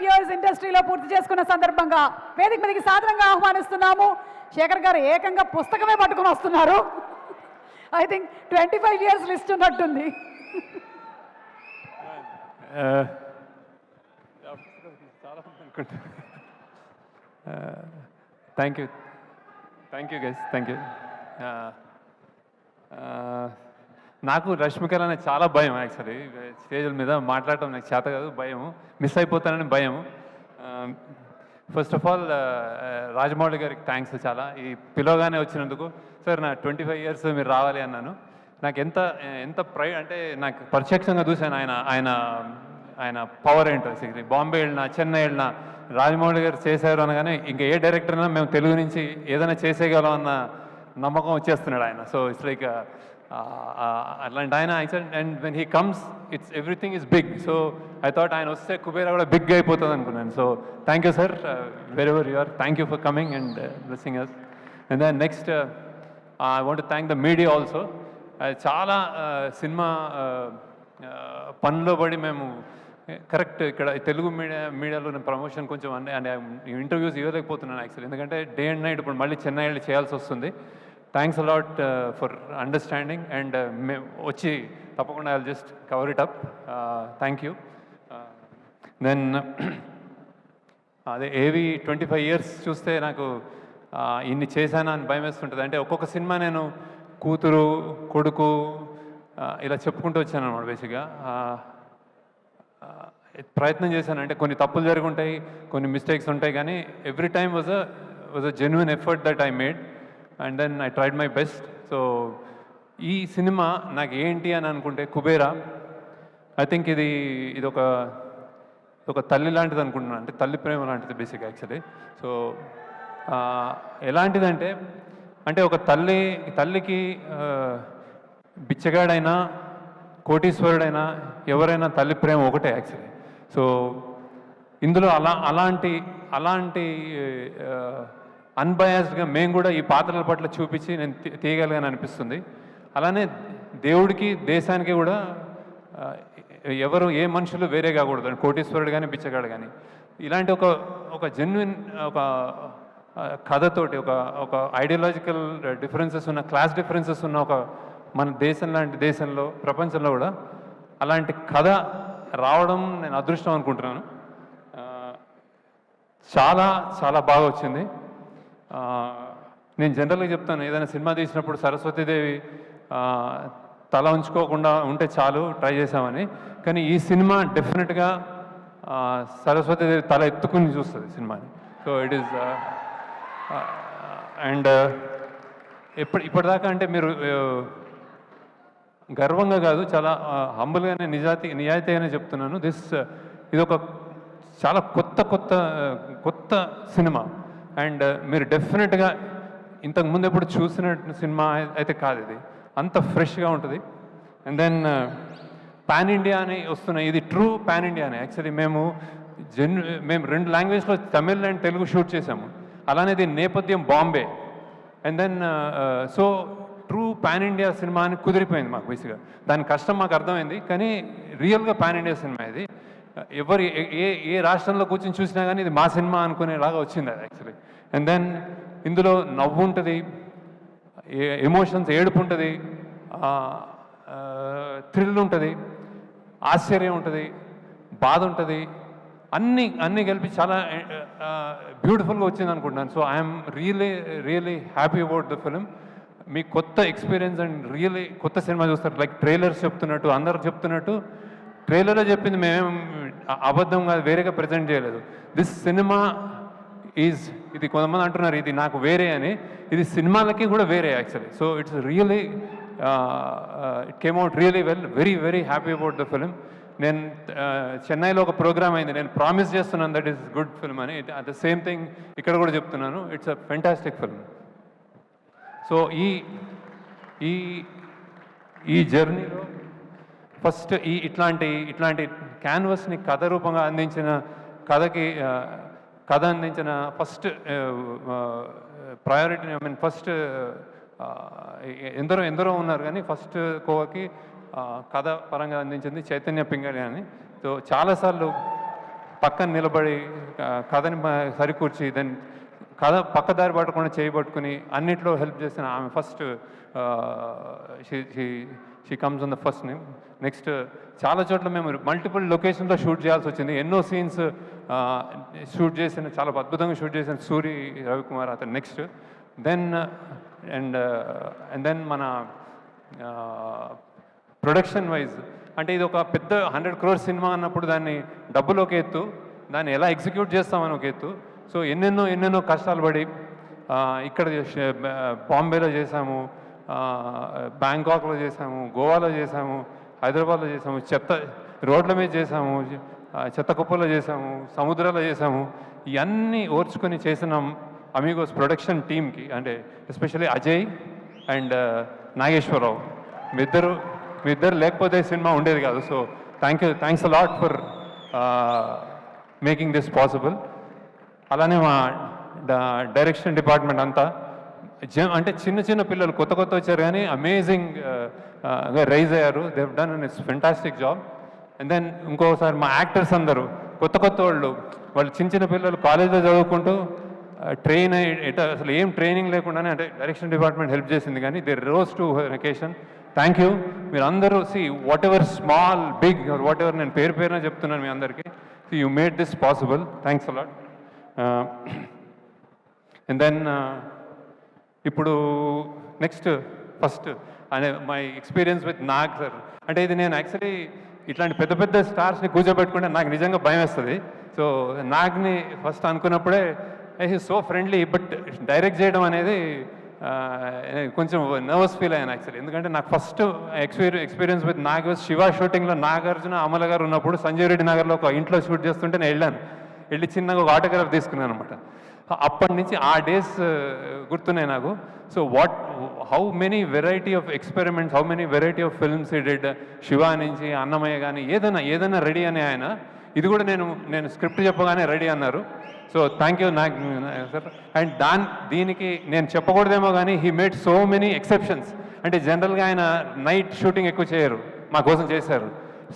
Years ఇండస్ట్రీలో పూర్తి చేసుకున్న సందర్భంగా వేదిక మీదకి సాదరంగా ఆహ్వానిస్తున్నాము. శేఖర్ గారు ఏకంగా పుస్తకమే పట్టుకుని వస్తున్నారు. ఐ థింక్ 25 ఇయర్స్ లిస్ట్ ఉన్నట్టుంది. Thank you guys, thank you. నాకు రష్మిక అనే చాలా భయం. యాక్చువల్లీ స్టేజ్ల మీద మాట్లాడటం నాకు చేత కాదు, భయం, మిస్ అయిపోతానని భయం. ఫస్ట్ ఆఫ్ ఆల్ రాజమౌళి గారికి థ్యాంక్స్ చాలా, ఈ పిలవగానే వచ్చినందుకు. సార్ నా 25 ఇయర్స్ మీరు రావాలి అన్నాను. నాకు ఎంత ఎంత అంటే నాకు ప్రత్యక్షంగా చూశాను ఆయన పవర్ ఏంటో. బాంబే వెళ్ళినా, చెన్నై వెళ్ళినా రాజమౌళి గారు చేశారు అనగానే ఇంకా ఏ డైరెక్టర్ అయినా మేము తెలుగు నుంచి ఏదైనా చేసేయగలం అన్న నమ్మకం వచ్చేస్తున్నాడు ఆయన. సో ఇట్స్ లైక్ అట్లాంటి ఆయన. And when he comes it's everything is big. So I thought ఆయన వస్తే కుబేరా కూడా బిగ్ అయిపోతుంది అనుకున్నాను. So thank you sir, very ever you are, thank you for coming and blessing us. And then next I want to thank the media also. చాలా cinema పనిలో పడి మేము correct ఇక్కడ తెలుగు మీడియాలో నేను ప్రమోషన్ కొంచెం అంటే ఇంటర్వ్యూస్ ఇవ్వలేకపోతున్నాను యాక్చువల్లీ, ఎందుకంటే డే అండ్ నైట్ ఇప్పుడు మళ్ళీ చెన్నై వెళ్ళి చేయాల్సి వస్తుంది. Thanks a lot for understanding and వచ్చి తప్పకుండా I will just cover it up. Thank you. Then అదే ఏవి 25 ఇయర్స్ చూస్తే నాకు ఇన్ని చేశానా అని భయం వేస్తుంటుంది. అంటే ఒక్కొక్క సినిమా నేను కూతురు, కొడుకు ఇలా చెప్పుకుంటూ వచ్చాను అన్నమాట. బేసిక్గా ప్రయత్నం చేశాను. అంటే కొన్ని తప్పులు జరిగి ఉంటాయి, కొన్ని మిస్టేక్స్ ఉంటాయి, కానీ every time was a genuine effort that I made and then I tried my best. So ఈ సినిమా నాకు ఏంటి అని అనుకుంటే కుబేరా, ఐ థింక్ ఇది ఒక తల్లి లాంటిది అనుకుంటున్నాను. అంటే తల్లి ప్రేమ లాంటిది బేసిక్ యాక్చువల్లీ. సో ఎలాంటిదంటే అంటే ఒక తల్లికి బిచ్చగాడైనా కోటీశ్వరుడైనా ఎవరైనా తల్లి ప్రేమ ఒకటే యాక్చువల్లీ. సో ఇందులో అలాంటి అన్బయాస్డ్గా మేము కూడా ఈ పాత్రల పట్ల చూపించి నేను తీయగలిగాను అనిపిస్తుంది. అలానే దేవుడికి, దేశానికి కూడా ఎవరు ఏ మనుషులు వేరే కాకూడదు, కోటీశ్వరుడు కానీ బిచ్చగాడు కానీ. ఇలాంటి ఒక జెన్యున్ ఒక కథతోటి ఒక ఐడియాలజికల్ డిఫరెన్సెస్ ఉన్న, క్లాస్ డిఫరెన్సెస్ ఉన్న మన దేశం లాంటి దేశంలో, ప్రపంచంలో కూడా అలాంటి కథ రావడం నేను అదృష్టం అనుకుంటున్నాను. చాలా చాలా బాగా వచ్చింది. నేను జనరల్గా చెప్తాను, ఏదైనా సినిమా తీసినప్పుడు సరస్వతీదేవి తల ఉంచుకోకుండా ఉంటే చాలు, ట్రై చేసామని. కానీ ఈ సినిమా డెఫినెట్గా సరస్వతీదేవి తల ఎత్తుకుని చూస్తుంది సినిమాని. సో ఇట్ ఈస్ అండ్ ఇప్పటిదాకా అంటే మీరు గర్వంగా కాదు, చాలా హంబుల్గానే నిజాయితీగానే చెప్తున్నాను. ఇది ఒక చాలా కొత్త సినిమా. అండ్ మీరు డెఫినెట్గా ఇంతకుముందు ఎప్పుడు చూసిన సినిమా అయితే కాదు, ఇది అంత ఫ్రెష్గా ఉంటుంది. అండ్ దెన్ పాన్ ఇండియా అని వస్తున్నాయి, ఇది ట్రూ పాన్ ఇండియా అని. యాక్చువల్లీ మేము 2 లాంగ్వేజ్లో తమిళ్ అండ్ తెలుగు షూట్ చేసాము. అలానే దీని నేపథ్యం Bombay. And then so true pan India cinema అని కుదిరిపోయింది మాకు. బేసిక్గా దాని కష్టం మాకు అర్థమైంది, కానీ రియల్గా పాన్ ఇండియా సినిమా ఇది. ఎవరు ఏ రాష్ట్రంలో కూర్చొని చూసినా కానీ ఇది మా సినిమా అనుకునేలాగా వచ్చింది అది యాక్చువల్లీ. అండ్ దెన్ ఇందులో నవ్వు ఉంటుంది, ఎమోషన్స్, ఏడుపు ఉంటుంది, థ్రిల్ ఉంటుంది, ఆశ్చర్యం ఉంటుంది, బాధ ఉంటుంది, అన్నీ కలిపి చాలా బ్యూటిఫుల్గా వచ్చింది అనుకుంటున్నాను. So I'm really happy about the film. మీ కొత్త ఎక్స్పీరియన్స్ అండ్ రియలీ కొత్త సినిమా చూస్తారు. లైక్ ట్రైలర్స్ చెప్తున్నట్టు, అందరు చెప్తున్నట్టు ట్రైలర్లో చెప్పింది మేమేం అబద్ధం కాదు, వేరేగా ప్రజెంట్ చేయలేదు. దిస్ సినిమా ఇది కొంతమంది అంటున్నారు ఇది నాకు వేరే అని, ఇది సినిమాలకి కూడా వేరే actually. So it's really it came out really well. Very happy about the film. నేను చెన్నైలో ఒక ప్రోగ్రామ్ అయింది, నేను ప్రామిస్ చేస్తున్నాను దట్ ఈస్ గుడ్ ఫిల్మ్ అని. ద సేమ్ థింగ్ ఇక్కడ కూడా చెప్తున్నాను, it's a fantastic film. So ఈ జర్నీలో ఫస్ట్ ఇట్లాంటి క్యాన్వస్ని కథ రూపంగా అందించిన కథ అందించిన first priority, I mean first ఎందరో ఉన్నారు, కానీ ఫస్ట్ కోవకి కథ పరంగా అందించింది చైతన్య పింగళి అని. సో చాలాసార్లు పక్కన నిలబడి కథని సరికూర్చి దెన్ కథ పక్కదారి పట్టకుండా చేయబట్టుకుని అన్నిట్లో హెల్ప్ చేసిన ఆమె first she comes on the first name. Next చాలా చోట్ల మేము మల్టిపుల్ లొకేషన్లో షూట్ చేయాల్సి వచ్చింది. ఎన్నో సీన్స్ షూట్ చేసిన, చాలా అద్భుతంగా షూట్ చేసిన సూరి రవికుమార్ అతను నెక్స్ట్. దెన్ అండ్ దెన్ మన ప్రొడక్షన్ వైజ్ అంటే ఇది ఒక పెద్ద 100 crore సినిమా అన్నప్పుడు దాన్ని డబ్బులు ఒక ఎత్తు, దాన్ని ఎలా ఎగ్జిక్యూట్ చేస్తామని ఒక ఎత్తు. సో ఎన్నెన్నో కష్టాలు పడి ఇక్కడ బాంబేలో చేసాము, బ్యాంకాక్లో చేసాము, గోవాలో చేసాము, హైదరాబాద్లో చేసాము, రోడ్ల మీద చేసాము, చెత్త కుప్పలో చేసాము, సముద్రాల్లో చేసాము. ఇవన్నీ ఓర్చుకొని చేసిన అమీగోస్ ప్రొడక్షన్ టీమ్కి అంటే ఎస్పెషల్లీ అజయ్ అండ్ నాగేశ్వరరావు మీ ఇద్దరు లేకపోతే సినిమా ఉండేది కాదు. So thanks a lot for making this possible. అలానే మా డైరెక్షన్ డిపార్ట్మెంట్ అంతా అంటే చిన్న పిల్లలు కొత్త వచ్చారు కానీ అమేజింగ్ రైజ్ అయ్యారు. They've done and it's fantastic job. And then ఇంకోసారి మా యాక్టర్స్ అందరూ కొత్త వాళ్ళు చిన్న పిల్లలు కాలేజ్లో చదువుకుంటూ ట్రైన్ అసలు ఏం ట్రైనింగ్ లేకుండానే అంటే డైరెక్షన్ డిపార్ట్మెంట్ హెల్ప్ చేసింది. కానీ they rose to vacation. Thank you. మీరు అందరూ whatever small big whatever నేను పేరున చెప్తున్నాను మీ అందరికీ. You made this possible. Thanks a lot. And then ఇప్పుడు నెక్స్ట్ ఫస్ట్ అనే my experience with Nag sir. అంటే ఇది నేను యాక్చువల్లీ ఇట్లాంటి పెద్ద స్టార్స్ని కూర్చోబెట్టుకుంటే నాకు నిజంగా భయం వేస్తుంది. సో నాగ్ని ఫస్ట్ అనుకున్నప్పుడే సో ఫ్రెండ్లీ, బట్ డైరెక్ట్ చేయడం అనేది కొంచెం నర్వస్ ఫీల్ అయ్యాను యాక్చువల్లీ. ఎందుకంటే నాకు first experience with Nag Shiva షూటింగ్లో నాగార్జున అమల గారు ఉన్నప్పుడు సంజయ్ రెడ్డి నగర్లో ఒక ఇంట్లో షూట్ చేస్తుంటే నేను వెళ్ళి చిన్నగా ఒక ఆటోగ్రాఫ్ తీసుకున్నాను అనమాట. అప్పటి నుంచి ఆ డేస్ గుర్తున్నాయి నాకు. So how many variety of experiments, how many variety of films ఈ డిడ్. శివ నుంచి అన్నమయ్య కానీ ఏదైనా రెడీ అని ఆయన. ఇది కూడా నేను స్క్రిప్ట్ చెప్పగానే రెడీ అన్నారు. So thank you Nag sir. And దీనికి నేను చెప్పకూడదేమో కానీ he made so many exceptions. అంటే జనరల్గా ఆయన నైట్ షూటింగ్ ఎక్కువ చేయరు, మా కోసం చేశారు.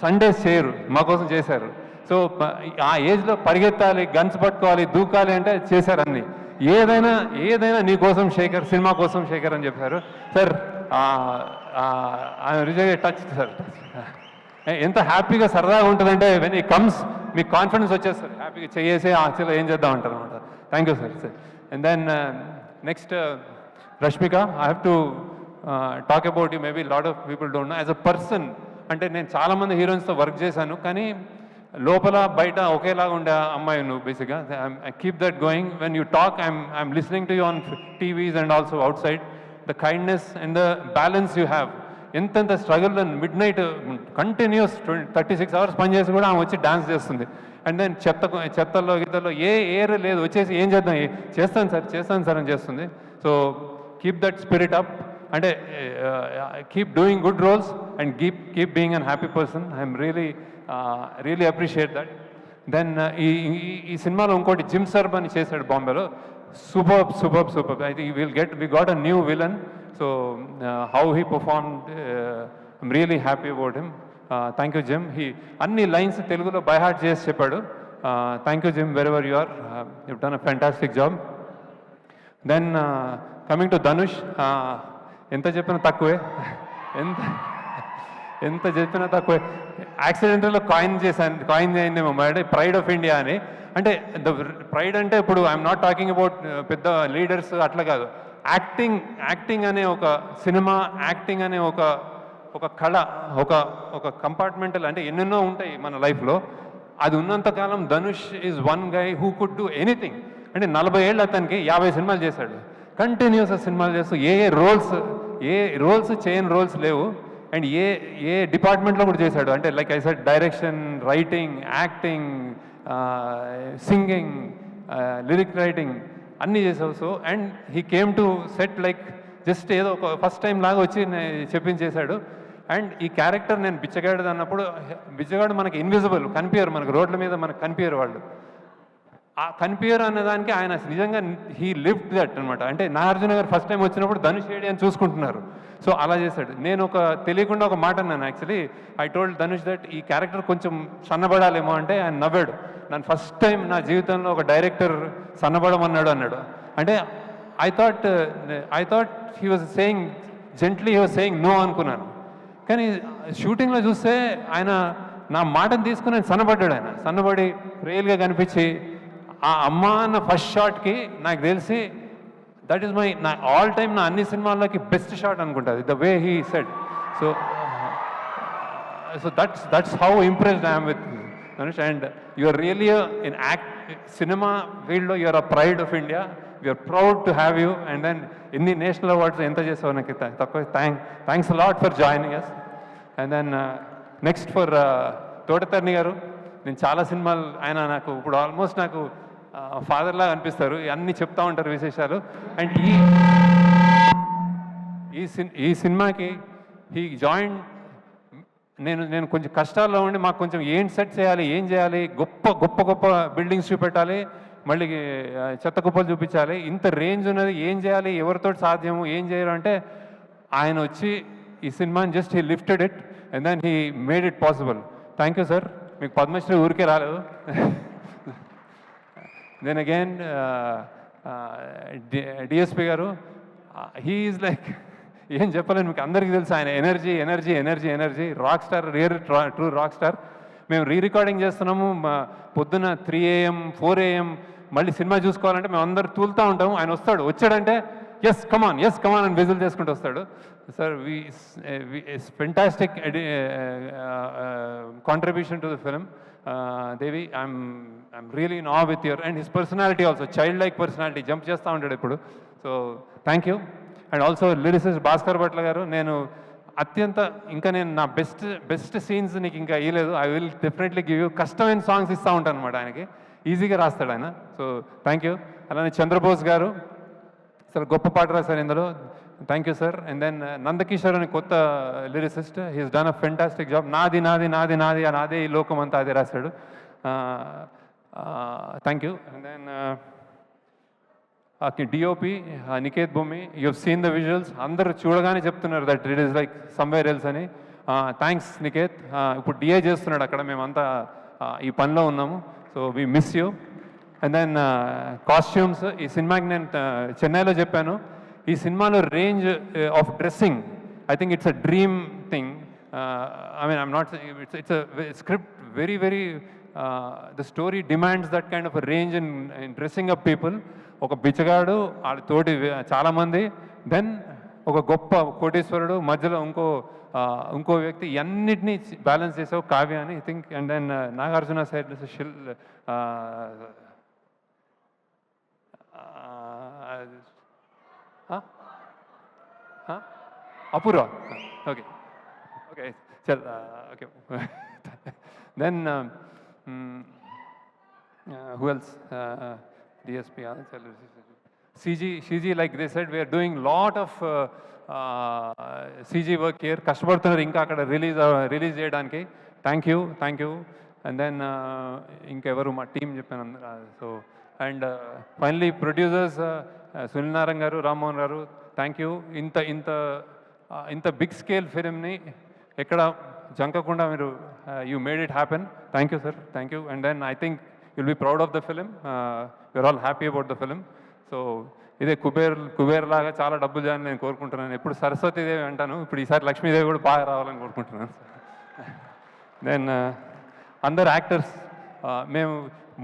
సండేస్ చేయరు, మా కోసం చేశారు. సో ఆ ఏజ్లో పరిగెత్తాలి, గన్స్ పట్టుకోవాలి, దూకాలి అంటే చేశారు అన్నీ. ఏదైనా నీ కోసం శేఖర్, సినిమా కోసం శేఖర్ అని చెప్పారు సార్. Reserve touch sir. ఎంత హ్యాపీగా సరదాగా ఉంటుందంటే వెన్ ఈ కమ్స్ మీకు కాన్ఫిడెన్స్ వచ్చేస్తారు, హ్యాపీగా చేసి యాక్చువల్గా ఏం చేద్దాం అంటారు అనమాట. Thank you sir. And then next Rashmika. I have to talk about you. Maybe lot of people don't know as a person. అంటే నేను చాలామంది హీరోయిన్స్తో వర్క్ చేశాను, కానీ లోపల బయట ఒకేలాగా ఉండే అమ్మాయి నువ్వు బేసిక్గా. I keep that going. When you talk I'm listening to you on TVs and also outside. The kindness and the balance you have. ఎంతెంత struggle and midnight continuous 36 hours పనిచేసి కూడా ఆమె వచ్చి డాన్స్ చేస్తుంది. And then చెత్తల్లో గీతల్లో ఏర్ లేదు, వచ్చేసి ఏం చేద్దాం, చేస్తాను సార్ అని చేస్తుంది. So keep that spirit up. అంటే keep doing good roles and keep being an happy person. I'm really appreciate that. Then ఈ సినిమాలో ఇంకోటి జిమ్ సర్బ్ అని చేశాడు బాంబేలో. Super. I think we got a new villain. So how he performed, I'm really happy about him. Thank you Jim. అన్ని lines తెలుగులో by heart చేసి చెప్పాడు. Thank you Jim, wherever you are, you done a fantastic job. Then coming to Dhanush. ఎంత చెప్పినా తక్కువే, ఎంత చెప్పినా తక్కువే. యాక్సిడెంటల్లో కాయిన్ అయిందేమో అంటే ప్రైడ్ ఆఫ్ ఇండియా అని. అంటే ప్రైడ్ అంటే ఇప్పుడు ఐఎమ్ నాట్ టాకింగ్ అబౌట్ పెద్ద లీడర్స్ అట్లా కాదు. యాక్టింగ్ అనే ఒక సినిమా, యాక్టింగ్ అనే ఒక కళ, ఒక కంపార్ట్మెంటల్ అంటే ఎన్నెన్నో ఉంటాయి మన లైఫ్లో. అది ఉన్నంతకాలం Dhanush is one guy who could do anything. అంటే 40 ఏళ్ళు అతనికి 50 సినిమాలు చేశాడు. కంటిన్యూస్ సినిమాలు చేస్తూ ఏ రోల్స్ చేయని రోల్స్ లేవు. అండ్ ఏ డిపార్ట్మెంట్లో కూడా చేశాడు. అంటే like I said, direction, writing, acting, singing, lyric writing అన్నీ చేసావు. So and he came to set like just ఏదో ఒక ఫస్ట్ టైం లాగా వచ్చి చెప్పించేశాడు. అండ్ ఈ క్యారెక్టర్ నేను బిచ్చగాడు అన్నప్పుడు, బిచ్చగాడు మనకి ఇన్విజిబుల్, కనిపించారు మనకు, రోడ్ల మీద మనకు కనిపించారు వాళ్ళు. ఆ కనిపించారు అన్నదానికి ఆయన నిజంగా హీ లివ్డ్ దట్ అనమాట. అంటే నాగార్జున గారు ఫస్ట్ టైం వచ్చినప్పుడు ధనుష్ ఏడి అని చూసుకుంటున్నారు. సో అలా చేశాడు. నేను తెలియకుండా ఒక మాట అన్నాను actually. I told Dhanush that ఈ క్యారెక్టర్ కొంచెం సన్నబడాలేమో అంటే ఆయన నవ్వాడు. నన్ను ఫస్ట్ టైం నా జీవితంలో ఒక డైరెక్టర్ సన్నబడమన్నాడు అన్నాడు. అంటే I thought he was saying gently, he was saying no అనుకున్నాను. కానీ షూటింగ్లో చూస్తే ఆయన నా మాటను తీసుకుని ఆయన సన్నబడ్డాడు. ఆయన సన్నబడి రియల్గా కనిపించి ఆ అమ్మ అన్న ఫస్ట్ షాట్కి నాకు తెలిసి దట్ ఈస్ నా ఆల్ టైమ్ నా అన్ని సినిమాల్లోకి బెస్ట్ షాట్ అనుకుంటుంది, the way he said. So that's how impressed I'm with Dhanush. And you're really in cinema ఫీల్డ్లో you're a pride of India. We're proud to have you. And then ఎన్ని national awards ఎంత చేసావు నాకు తక్కువ. Thanks lot for joining us. And then next for Thota Tharani garu. నేను చాలా సినిమాలు ఆయన నాకు ఇప్పుడు ఆల్మోస్ట్ నాకు ఫాదర్లా అనిపిస్తారు, అన్నీ చెప్తా ఉంటారు విశేషాలు. అండ్ ఈ సినిమాకి హీ జాయిన్. నేను కొంచెం కష్టాల్లో ఉండి మాకు కొంచెం ఏం సెట్ చేయాలి, ఏం చేయాలి, గొప్ప గొప్ప గొప్ప బిల్డింగ్స్ చూపెట్టాలి, మళ్ళీ చెత్త కుప్పలు చూపించాలి, ఇంత రేంజ్ ఉన్నది, ఏం చేయాలి, ఎవరితో సాధ్యము, ఏం చేయరు అంటే ఆయన వచ్చి ఈ సినిమాని just he lifted it and then he made it possible. Thank you sir. మీకు పద్మశ్రీ ఊరికే రాలేదు. Then again DSP garu, he is like ఏం చెప్పలేను మీకు, అందరికీ తెలుసు ఆయన energy energy energy energy. Rock star, true rock star. మేము రికార్డింగ్ చేస్తున్నాము పొద్దున 3 AM 4 AM, మళ్ళీ సినిమా చూసుకోవాలంటే మేము అందరు తూలుతూ ఉంటాము. ఆయన వచ్చాడంటే ఎస్ కమాన్ అని విజిల్ చేసుకుంటూ వస్తాడు. Sir fantastic contribution to the film. Devi, I'm really in awe with your and his personality also, child like personality, jump చేస్తూ ఉంటాడు ఇప్పుడు. So thank you. And also lyricist Bhaskar Bhatla garu, నేను నేను నా బెస్ట్ సీన్స్ నీకు ఇంకా ఇవ్వలేదు. I will definitely give you. కష్టమైన సాంగ్స్ ఇస్తూ ఉంటాను అనమాట ఆయనకి, ఈజీగా రాస్తాడు ఆయన. So thank you. అలానే చంద్రబోస్ గారు, అసలు గొప్ప పాట రాశారు ఇందులో. Thank you sir. And then Nandakishore అని కొత్త lyricist, he's done a fantastic job. నాది నాది నాది నాది నాదే ఈ లోకం అంతా అదే రాశాడు. Thank you. And then DOP Niket Bhoomi, you have seen the visuals. అందరూ చూడగానే చెప్తున్నారు that it is like somewhere else అని. థ్యాంక్స్ నికేత్. ఇప్పుడు డిఏ చేస్తున్నాడు అక్కడ, మేమంతా ఈ పనిలో ఉన్నాము. So we miss you. And then costumes, ఈ సినిమాకి నేను చెన్నైలో చెప్పాను, ఈ సినిమాలో range of dressing, I think it's a dream thing. I mean I'm not, it's a script very very, the story demands that kind of a range in dressing up people. ఒక బిచ్చగాడు, వాళ్ళతోటి చాలామంది, దెన్ ఒక గొప్ప కోటీశ్వరుడు, మధ్యలో ఇంకో వ్యక్తి, అన్నిటినీ బ్యాలెన్స్ చేసావు కావ్య అని I think. And then Nagarjuna side Apoorva. Okay okay చల్ okay. Then who else? DSP, CG, like they said, we are doing lot of CG work here. కష్టపడుతున్నారు ఇంకా అక్కడ రిలీజ్ చేయడానికి. Thank you. అండ్ దెన్ ఇంకెవరు మా టీం చెప్పాను అందరూ. So and finally producers Sunil Narayana garu, Rammohan garu, thank you. ఇంత బిగ్ స్కేల్ ఫిలింని ఎక్కడ జంకకుండా మీరు you made it happen. Thank you sir, thank you. And then I think you'll be proud of the film. We're all happy about the film. So ఇదే కుబేర్ లాగా చాలా డబ్బులు చేయాలని నేను కోరుకుంటున్నాను. ఎప్పుడు సరస్వతీదేవి అంటాను, ఇప్పుడు ఈసారి లక్ష్మీదేవి కూడా బాగా రావాలని కోరుకుంటున్నాను. దెన్ అందరు యాక్టర్స్, మేము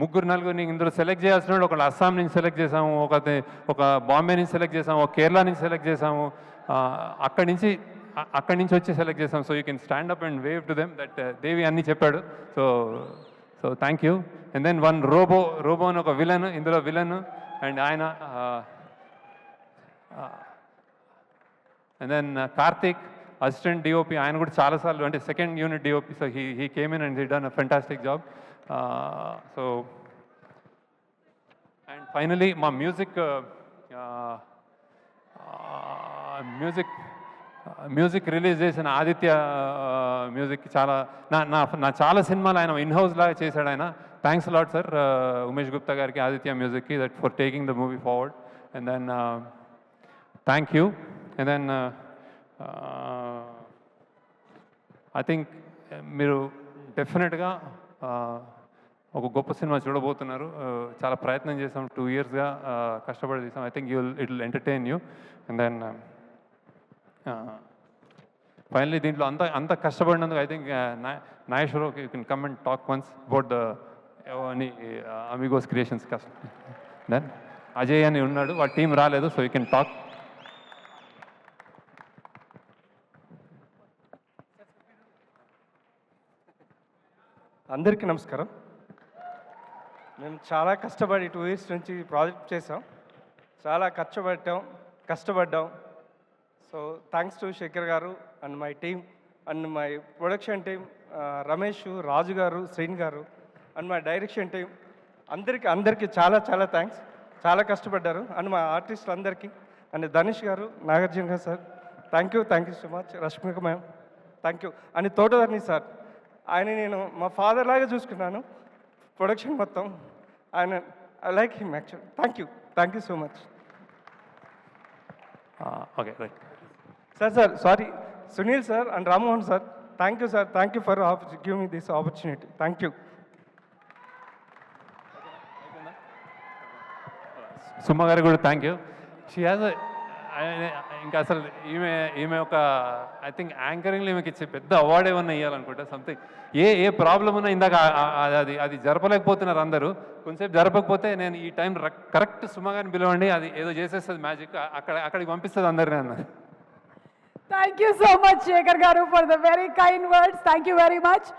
3-4 ఇందులో సెలెక్ట్ చేయాల్సిన వాళ్ళు, ఒకళ్ళు అస్సాం నుంచి సెలెక్ట్ చేసాము, ఒక బాంబే నుంచి సెలెక్ట్ చేసాము, ఒక కేరళ నుంచి సెలెక్ట్ చేసాము, అక్కడి నుంచి వచ్చి సెలెక్ట్ చేసాము. So you can stand up and wave to them that Devi అన్నీ చెప్పాడు. So thank you. And then one robo అని ఒక విలన్, ఇందులో విలన్. అండ్ ఆయన and then Karthik assistant DOP, ఆయన కూడా చాలాసార్లు, అంటే second unit DOP. So he came in and he done a fantastic job. So and finally మా మ్యూజిక్ రిలీజ్ చేసిన ఆదిత్య మ్యూజిక్, చాలా నా చాలా సినిమాలు ఆయన ఇన్హౌస్ లాగా చేశాడు ఆయన. Thanks lot sir Umesh Gupta గారికి, ఆదిత్య మ్యూజిక్కి, that for taking the movie forward. And then thank you. And then I think మీరు డెఫినెట్గా ఒక గొప్ప సినిమా చూడబోతున్నారు. చాలా ప్రయత్నం చేసాం, 2 ఇయర్స్గా కష్టపడి తీసాం. I think it will entertain you. And then finally దీంట్లో అంత కష్టపడినందుకు I think Nageswara Rao you can come and talk once about the Amigos Creations కష్టం. దెన్ అజయ్ అని ఉన్నాడు, వాళ్ళ టీం రాలేదు, సో యూ కెన్ టాక్. అందరికీ నమస్కారం. మేము చాలా కష్టపడి 2 ఇయర్స్ నుంచి ప్రాజెక్ట్ చేసాం, చాలా కష్టపడ్డాం. So thanks to Shekar garu and my team and my production team, Ramesh, Raju garu, Sreen గారు అండ్ మై డైరెక్షన్ టీం, అందరికీ చాలా థ్యాంక్స్. చాలా కష్టపడ్డారు. అండ్ మా ఆర్టిస్టులు అందరికీ, and Dhanush garu, Nagarjuna garu sir, thank you so much. Rashmika ma'am thank you. And Thota Tharani sir, ఆయన నేను మా ఫాదర్ లాగా చూసుకున్నాను ప్రొడక్షన్ మొత్తం. ఆయన I like him actual. Thank you so much okay right. Sir sorry, Sunil sir and Rammohan sir, thank you sir. Thank you for give me this opportunity. Thank you. Suma garu కూడా thank you. She has ఇంకా అసలు ఈమె ఒక I think యాంకరింగ్లో ఈమెకి ఇచ్చే పెద్ద award ఏమన్నా ఇవ్వాలనుకుంటా. Something ఏ problem ఉన్నా ఇందాక అది జరపలేకపోతున్నారు అందరూ. కొంచెంసేపు జరపకపోతే నేను ఈ టైం కరెక్ట్ సుమ గారిని పిలవండి, అది ఏదో చేసేస్తుంది మ్యాజిక్, అక్కడికి పంపిస్తుంది అందరినీ అన్నారు. Thank you so much Shekar garu for the very kind words. Thank you very much.